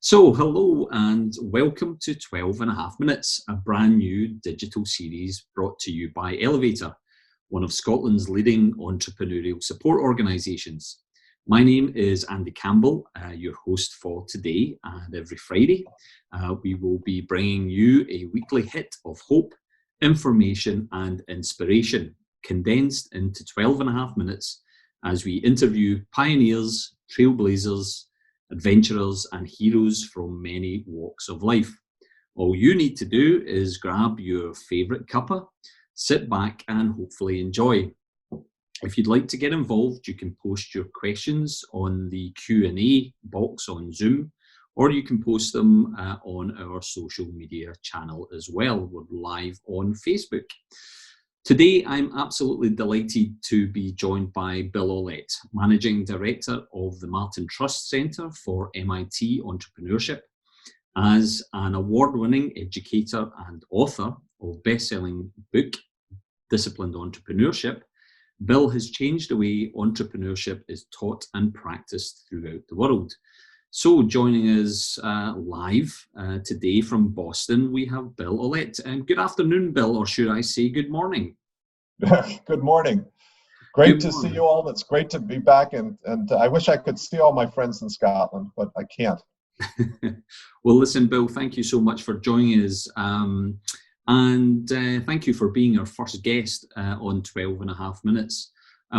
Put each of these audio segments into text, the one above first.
Hello and welcome to 12 and a half minutes, a brand new digital series brought to you by Elevator, one of Scotland's leading entrepreneurial support organisations. My name is Andy Campbell, your host for today and every Friday. We will be bringing you a weekly hit of hope, information and inspiration, condensed into 12 and a half minutes as we interview pioneers, trailblazers, adventurers and heroes from many walks of life. All you need to do is grab your favourite cuppa, sit back and hopefully enjoy. If you'd like to get involved, you can post your questions on the Q&A box on Zoom, or you can post them on our social media channel as well. We're live on Facebook. Today, I'm absolutely delighted to be joined by Bill Aulet, Managing Director of the Martin Trust Centre for MIT Entrepreneurship. As an award-winning educator and author of best-selling book, Disciplined Entrepreneurship, Bill has changed the way entrepreneurship is taught and practiced throughout the world. So joining us live today from Boston, we have Bill Aulet. Good afternoon, Bill, or should I say good morning? Good morning. Great to see you all. It's great to be back, and I wish I could see all my friends in Scotland, but I can't. Well, listen, Bill, thank you so much for joining us. And thank you for being our first guest on 12 and a half minutes.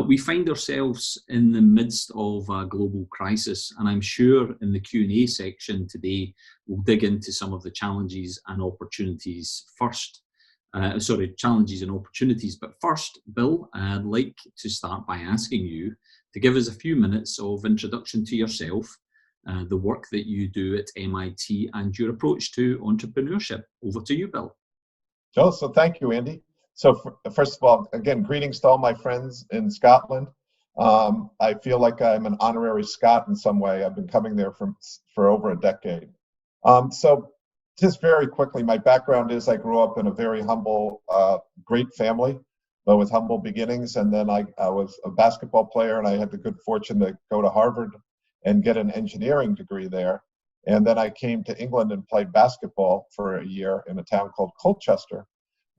We find ourselves in the midst of a global crisis, and I'm sure in the Q&A section today, we'll dig into some of the challenges and opportunities first. Challenges and opportunities. But first, Bill, I'd like to start by asking you to give us a few minutes of introduction to yourself, the work that you do at MIT, and your approach to entrepreneurship. Over to you, Bill. Oh, so thank you, Andy. So first of all, again, greetings to all my friends in Scotland. I feel like I'm an honorary Scot in some way. I've been coming there for over a decade. Just very quickly, my background is I grew up in a very humble, great family, but with humble beginnings. And then I was a basketball player, and I had the good fortune to go to Harvard and get an engineering degree there. And then I came to England and played basketball for a year in a town called Colchester,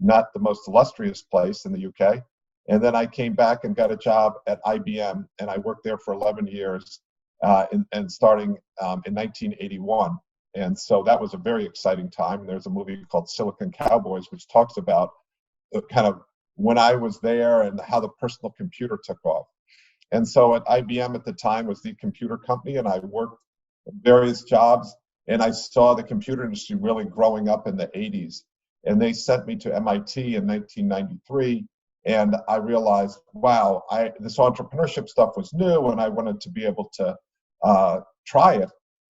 not the most illustrious place in the UK. And then I came back and got a job at IBM, and I worked there for 11 years, and starting in 1981. And so that was a very exciting time. There's a movie called Silicon Cowboys, which talks about kind of when I was there and how the personal computer took off. And so at IBM at the time was the computer company, and I worked various jobs, and I saw the computer industry really growing up in the 80s. And they sent me to MIT in 1993, and I realized, wow, this entrepreneurship stuff was new, and I wanted to be able to try it.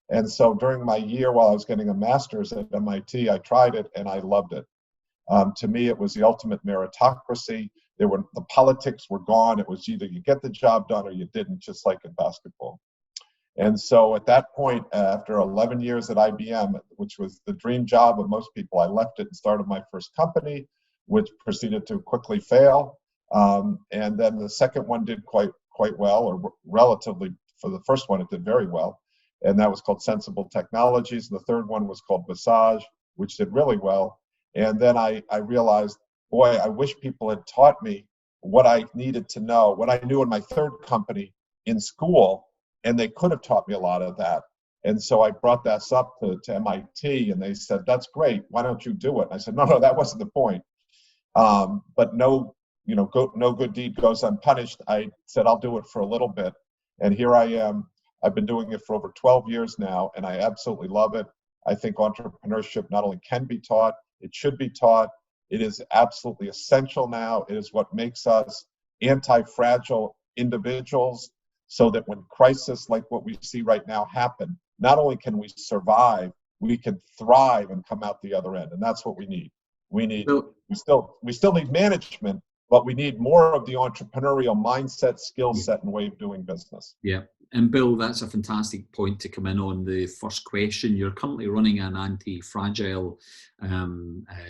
And so during my year while I was getting a master's at MIT, I tried it and I loved it. To me, it was the ultimate meritocracy. The politics were gone. It was either you get the job done or you didn't, just like in basketball. And so at that point, after 11 years at IBM, which was the dream job of most people, I left it and started my first company, which proceeded to quickly fail. And then the second one did quite well, or relatively. For the first one, it did very well. And that was called Sensible Technologies. And the third one was called Visage, which did really well. And then I realized, boy, I wish people had taught me what I needed to know, what I knew in my third company in school, and they could have taught me a lot of that. And so I brought this up to MIT, and they said, that's great, why don't you do it? And I said, no, that wasn't the point. But no good deed goes unpunished. I said, I'll do it for a little bit. And here I am. I've been doing it for over 12 years now, and I absolutely love it. I think entrepreneurship not only can be taught, it should be taught. It is absolutely essential now. It is what makes us anti-fragile individuals, so that when crises like what we see right now happen, not only can we survive, we can thrive and come out the other end. And that's what we need. We still need management, but we need more of the entrepreneurial mindset, skill set, and way of doing business. Yeah. And Bill, that's a fantastic point to come in on the first question. You're currently running an anti-fragile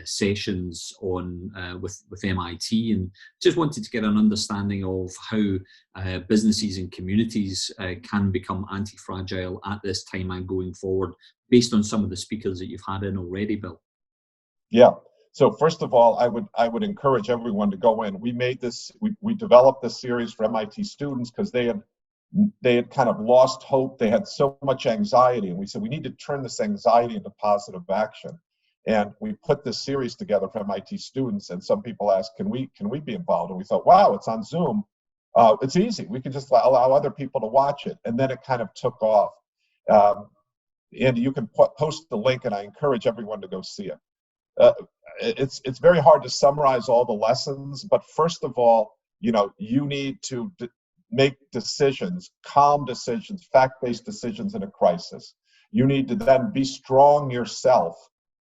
sessions on with MIT, and just wanted to get an understanding of how businesses and communities can become anti-fragile at this time and going forward, based on some of the speakers that you've had in already, Bill. Yeah. So first of all, I would encourage everyone to go in. We made this. We developed this series for MIT students because they had kind of lost hope. They had so much anxiety, and we said we need to turn this anxiety into positive action. And we put this series together for MIT students. And some people asked, "Can we be involved?" And we thought, "Wow, it's on Zoom. It's easy. We can just allow other people to watch it." And then it kind of took off. Andy, you can post the link, and I encourage everyone to go see it. It's very hard to summarize all the lessons, but first of all, you need to make decisions, calm decisions, fact-based decisions in a crisis. You need to then be strong yourself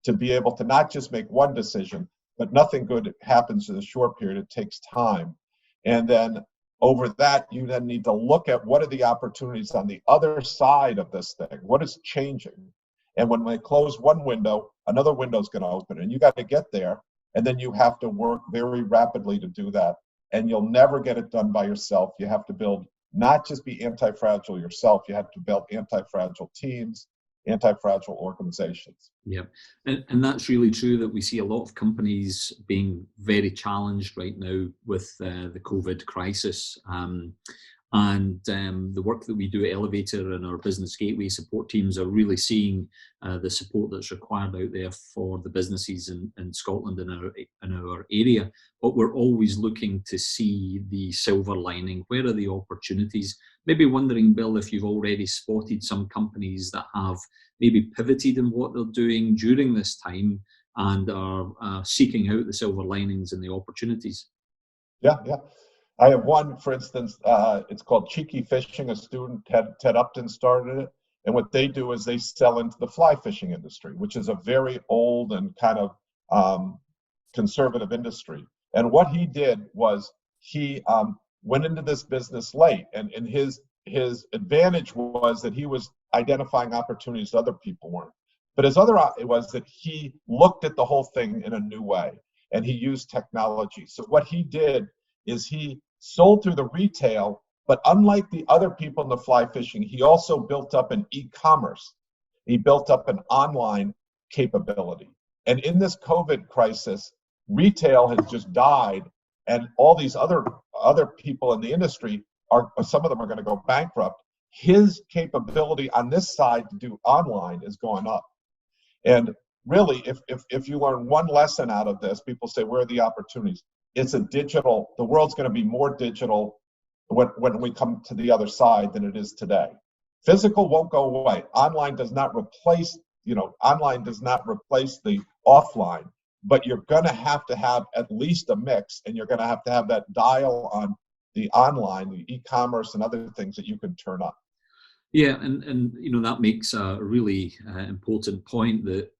to be able to not just make one decision, but nothing good happens in a short period. It takes time. And then over that, you then need to look at what are the opportunities on the other side of this thing? What is changing? And when they close one window, another window is going to open, and you got to get there. And then you have to work very rapidly to do that. And you'll never get it done by yourself. You have to build, not just be anti-fragile yourself, you have to build anti-fragile teams, anti-fragile organizations. Yeah, and that's really true, that we see a lot of companies being very challenged right now with the COVID crisis. And the work that we do at Elevator and our Business Gateway support teams are really seeing the support that's required out there for the businesses in Scotland and in our area. But we're always looking to see the silver lining. Where are the opportunities? Maybe wondering, Bill, if you've already spotted some companies that have maybe pivoted in what they're doing during this time and are seeking out the silver linings and the opportunities. Yeah. I have one, for instance, it's called Cheeky Fishing. A student, Ted Upton, started it. And what they do is they sell into the fly fishing industry, which is a very old and kind of conservative industry. And what he did was he went into this business late. And his advantage was that he was identifying opportunities that other people weren't. But his other was that he looked at the whole thing in a new way, and he used technology. So what he did is he sold through the retail, but unlike the other people in the fly fishing, he also built up an e-commerce. He built up an online capability. And in this COVID crisis, retail has just died, and all these other people in the industry some of them are going to go bankrupt. His capability on this side to do online is going up. And really, if you learn one lesson out of this, people say, where are the opportunities? It's the world's going to be more digital when we come to the other side than it is today. Physical won't go away. Online does not replace the offline, but you're going to have at least a mix, and you're going to have that dial on the online, the e-commerce and other things that you can turn up. Yeah, and that makes a really important point, that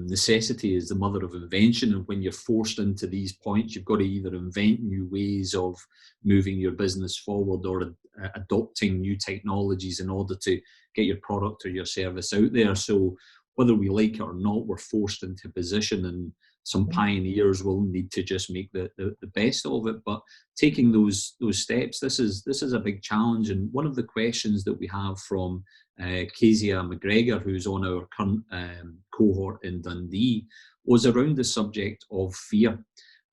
necessity is the mother of invention. And when you're forced into these points, you've got to either invent new ways of moving your business forward or adopting new technologies in order to get your product or your service out there. So whether we like it or not, we're forced into position, and some pioneers will need to just make the best of it. But taking those steps, this is a big challenge. And one of the questions that we have from Kezia McGregor, who's on our current cohort in Dundee, was around the subject of fear.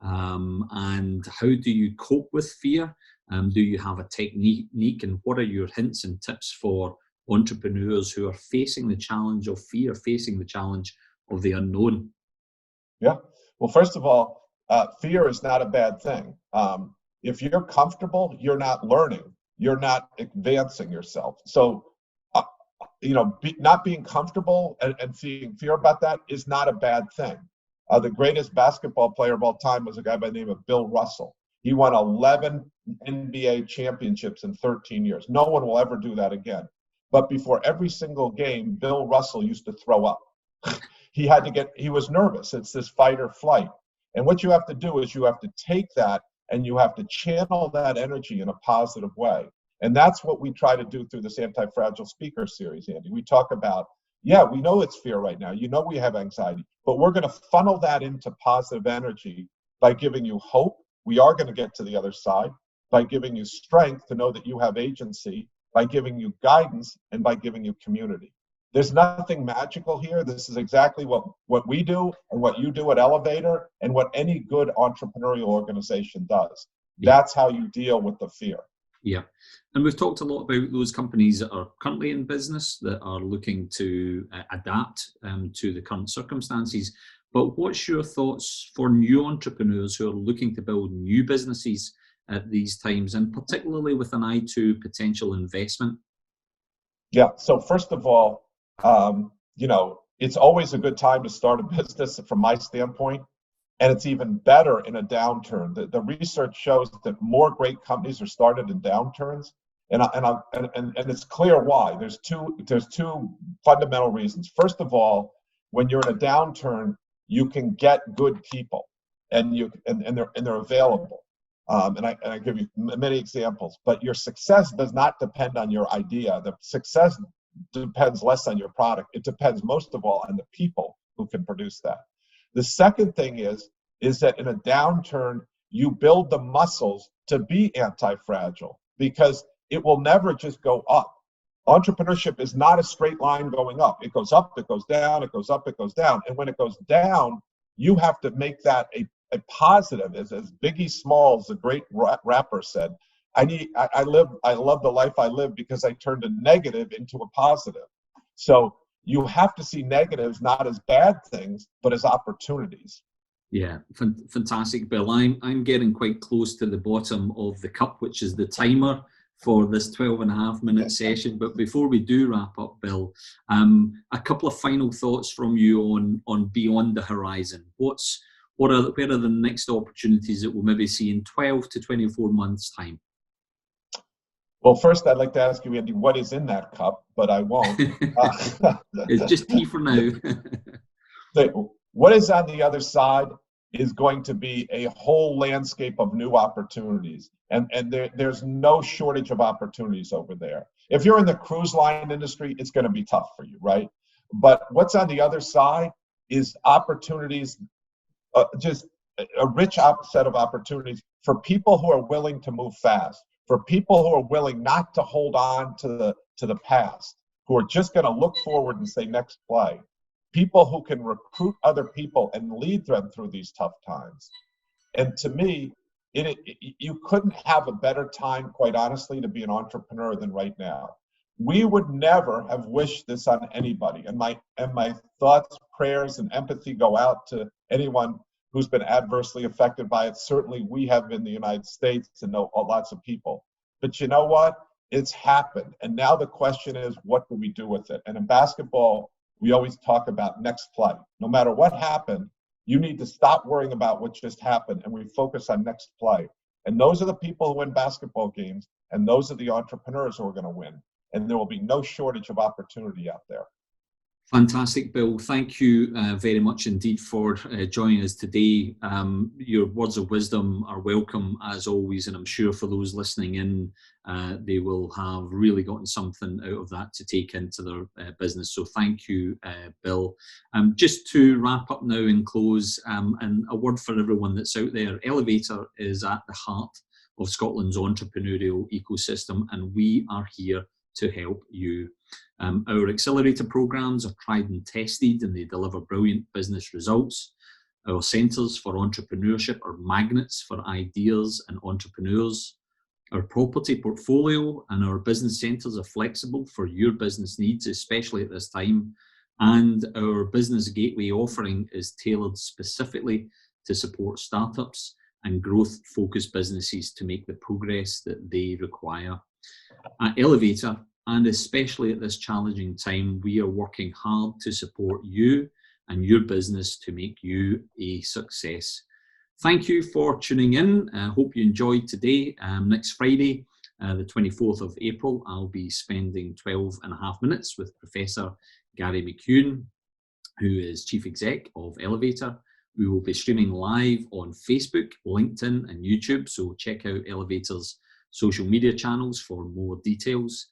And how do you cope with fear? Do you have a technique, and what are your hints and tips for entrepreneurs who are facing the challenge of fear, facing the challenge of the unknown? Yeah. Well, first of all, fear is not a bad thing. If you're comfortable, you're not learning. You're not advancing yourself. So, not being comfortable and feeling fear about that is not a bad thing. The greatest basketball player of all time was a guy by the name of Bill Russell. He won 11 NBA championships in 13 years. No one will ever do that again. But before every single game, Bill Russell used to throw up. He was nervous. It's this fight or flight. And what you have to do is you have to take that and you have to channel that energy in a positive way. And that's what we try to do through this Antifragile speaker series, Andy. We talk about, yeah, we know it's fear right now. You know we have anxiety, but we're going to funnel that into positive energy by giving you hope. We are going to get to the other side, by giving you strength to know that you have agency, by giving you guidance, and by giving you community. There's nothing magical here. This is exactly what we do and what you do at Elevator and what any good entrepreneurial organization does. That's how you deal with the fear. Yeah. And we've talked a lot about those companies that are currently in business that are looking to adapt to the current circumstances. But what's your thoughts for new entrepreneurs who are looking to build new businesses at these times, and particularly with an eye to potential investment? Yeah. So first of all, it's always a good time to start a business from my standpoint. And it's even better in a downturn. The research shows that more great companies are started in downturns, and it's clear why. There's two fundamental reasons. First of all, when you're in a downturn, you can get good people, and they're available. And I give you many examples. But your success does not depend on your idea. The success depends less on your product. It depends most of all on the people who can produce that. The second thing is that in a downturn, you build the muscles to be anti-fragile, because it will never just go up. Entrepreneurship is not a straight line going up. It goes up, it goes down, it goes up, it goes down. And when it goes down, you have to make that a positive. As Biggie Smalls, the great rapper, said, I love the life I live because I turned a negative into a positive. So you have to see negatives not as bad things, but as opportunities. Yeah, fantastic, Bill. I'm getting quite close to the bottom of the cup, which is the timer for this 12.5-minute session. But before we do wrap up, Bill, a couple of final thoughts from you on beyond the horizon. Where are the next opportunities that we'll maybe see in 12 to 24 months' time? Well, first, I'd like to ask you, Andy, what is in that cup, but I won't. It's just tea for now. What is on the other side is going to be a whole landscape of new opportunities. And there's no shortage of opportunities over there. If you're in the cruise line industry, it's going to be tough for you, right? But what's on the other side is opportunities, just a rich set of opportunities for people who are willing to move fast, for people who are willing not to hold on to the past, who are just going to look forward and say next play. People who can recruit other people and lead them through these tough times. And to me, you couldn't have a better time, quite honestly, to be an entrepreneur than right now. We would never have wished this on anybody. And my thoughts, prayers, and empathy go out to anyone who's been adversely affected by it. Certainly we have in the United States and know lots of people. But you know what? It's happened. And now the question is, what do we do with it? And in basketball, we always talk about next play. No matter what happened, you need to stop worrying about what just happened, and we focus on next play. And those are the people who win basketball games, and those are the entrepreneurs who are going to win. And there will be no shortage of opportunity out there. Fantastic, Bill. Thank you very much indeed for joining us today. Your words of wisdom are welcome as always, and I'm sure for those listening in, they will have really gotten something out of that to take into their business. So thank you, Bill. Just to wrap up now and close, and a word for everyone that's out there, Elevator is at the heart of Scotland's entrepreneurial ecosystem, and we are here to help you. Our accelerator programs are tried and tested, and they deliver brilliant business results. Our centres for entrepreneurship are magnets for ideas and entrepreneurs. Our property portfolio and our business centres are flexible for your business needs, especially at this time. And our business gateway offering is tailored specifically to support startups and growth-focused businesses to make the progress that they require. At Elevator, and especially at this challenging time, we are working hard to support you and your business to make you a success. Thank you for tuning in. I hope you enjoyed today. Next Friday, the 24th of April, I'll be spending 12.5 minutes with Professor Gary McEwen, who is Chief Exec of Elevator. We will be streaming live on Facebook, LinkedIn, and YouTube, so check out Elevator's social media channels for more details.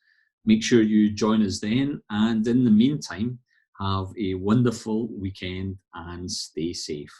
Make sure you join us then, and in the meantime, have a wonderful weekend and stay safe.